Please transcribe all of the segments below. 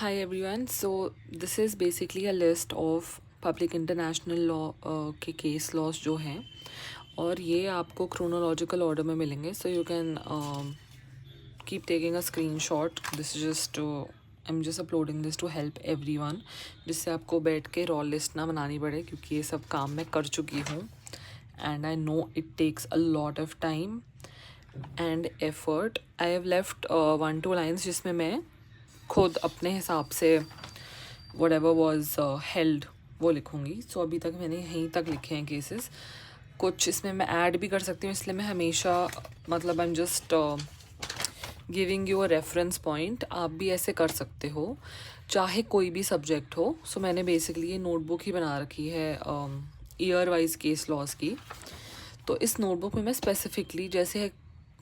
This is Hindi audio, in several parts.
Hi everyone. So this is basically a list of public international law के केस लॉस जो हैं और ये आपको क्रोनोलॉजिकल ऑर्डर में मिलेंगे. So you can keep taking a screenshot. This is just I'm just uploading this to help everyone, जिससे आपको बैठ के रॉ लिस्ट ना बनानी पड़े क्योंकि ये सब काम मैं कर चुकी हूँ and I know it takes a lot of time and effort. I have left 1-2 lines जिसमें मैं खुद अपने हिसाब से whatever was held वो लिखूँगी. सो अभी तक मैंने यहीं तक लिखे हैं केसेस. कुछ इसमें मैं ऐड भी कर सकती हूँ, इसलिए मैं हमेशा मतलब I am just giving you a reference point. आप भी ऐसे कर सकते हो चाहे कोई भी सब्जेक्ट हो. सो मैंने बेसिकली ये नोटबुक ही बना रखी है ईयर वाइज केस लॉस की. तो इस नोटबुक में मैं स्पेसिफिकली जैसे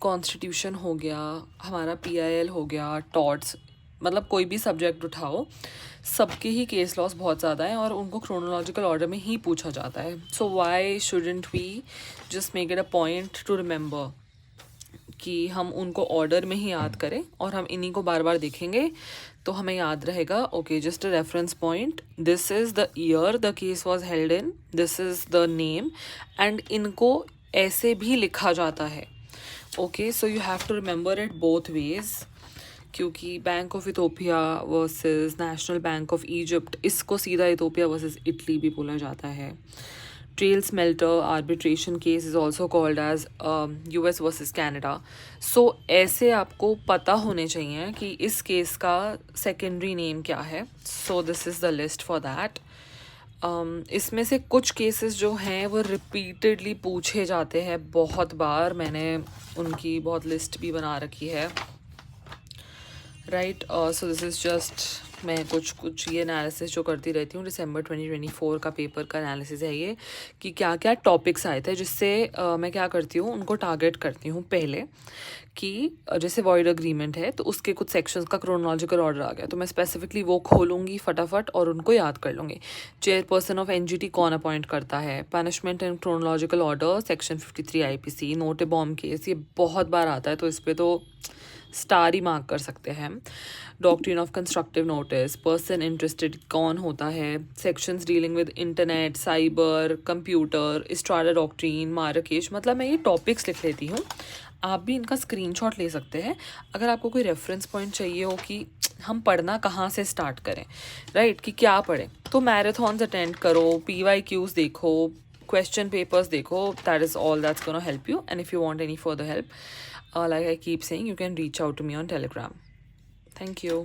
कॉन्स्टिट्यूशन हो गया, हमारा PIL हो गया, टॉर्ट्स, मतलब कोई भी सब्जेक्ट उठाओ सबके ही केस लॉस बहुत ज़्यादा है और उनको क्रोनोलॉजिकल ऑर्डर में ही पूछा जाता है. So why shouldn't we just make it a point to remember कि हम उनको ऑर्डर में ही याद करें और हम इन्हीं को बार बार देखेंगे तो हमें याद रहेगा. Okay, just a reference point, this is the year the case was held in, this is the name, and इनको ऐसे भी लिखा जाता है. Okay, so you have to remember it both ways क्योंकि Bank of Ethiopia versus National Bank of Egypt, इसको सीधा इथोपिया वर्सेस इटली भी बोला जाता है. Trail Smelter arbitration case is also called as US versus Canada. So ऐसे आपको पता होने चाहिए कि इस केस का सेकेंडरी नेम क्या है. So this is the list for that. इसमें से कुछ केसेस जो हैं वो रिपीटेडली पूछे जाते हैं बहुत बार. मैंने उनकी बहुत लिस्ट भी बना रखी है. Right, so this is just मैं कुछ ये एनालिसिस जो करती रहती हूँ. दिसंबर 2024 का पेपर का एनालिसिस है ये कि क्या क्या टॉपिक्स आए थे, जिससे मैं क्या करती हूँ उनको टारगेट करती हूँ पहले कि जैसे वॉइड अग्रीमेंट है तो उसके कुछ सेक्शंस का क्रोनोलॉजिकल ऑर्डर आ गया तो मैं स्पेसिफिकली वो खोलूँगी फटाफट और उनको याद कर लूँगी. चेयरपर्सन ऑफ NGT कौन अपॉइंट करता है, punishment and chronological order section 53 IPC, नोटे बॉम्ब केस, ये बहुत बार आता है तो इस पर तो स्टार ही मार्क कर सकते हैं. Doctrine of constructive notice, person interested कौन होता है, sections dealing with internet, cyber, computer, स्ट्राडा डॉक्ट्रिन, मार्राकेश. मतलब मैं ये टॉपिक्स लिख लेती हूँ, आप भी इनका स्क्रीनशॉट ले सकते हैं अगर आपको कोई रेफरेंस पॉइंट चाहिए हो कि हम पढ़ना कहाँ से स्टार्ट करें. राइट, कि क्या पढ़ें. तो मैराथॉन्स अटेंड करो, PYQs देखो, question papers देखो. That is all that's gonna help you. And if you want any further help, like I keep saying, you can reach out to me on Telegram. Thank you.